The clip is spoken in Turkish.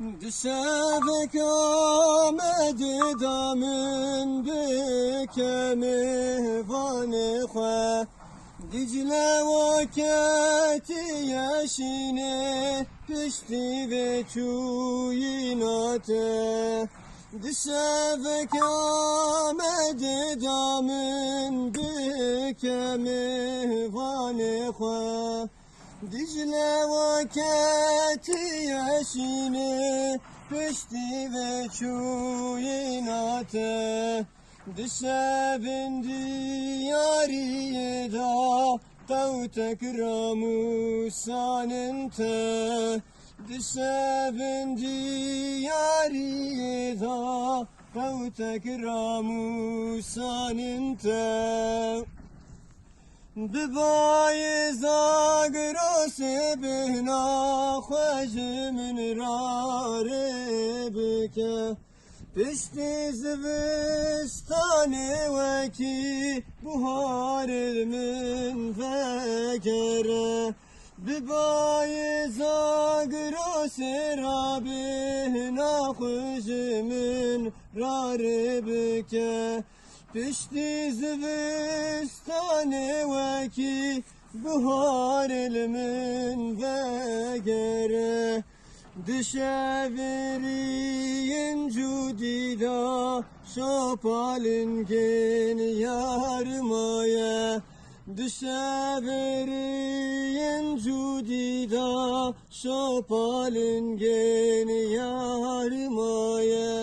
Düşevek amedi damın bükemi vanı xwe Dicle vaketi yeşini pişti ve çuyinate Düşevek amedi damın bükemi vanı xwe Dicle vaketi yeşini pişti ve çuyinate Düşebin diyariye da tavtek ramusanın te Düşebin diyariye da tavtek ramusanın te Bibaye zagrose bihna khwajmin rare bike Pişti zivistane veki buhar ilmin fekere Bibaye zagrose rabihna khwajmin rare bike Pişti zivistane veki buhar ilmin vegere Düşeveriyin cudida şopalin gen yarmaya Düşeveriyin cudida şopalin gen yarmaya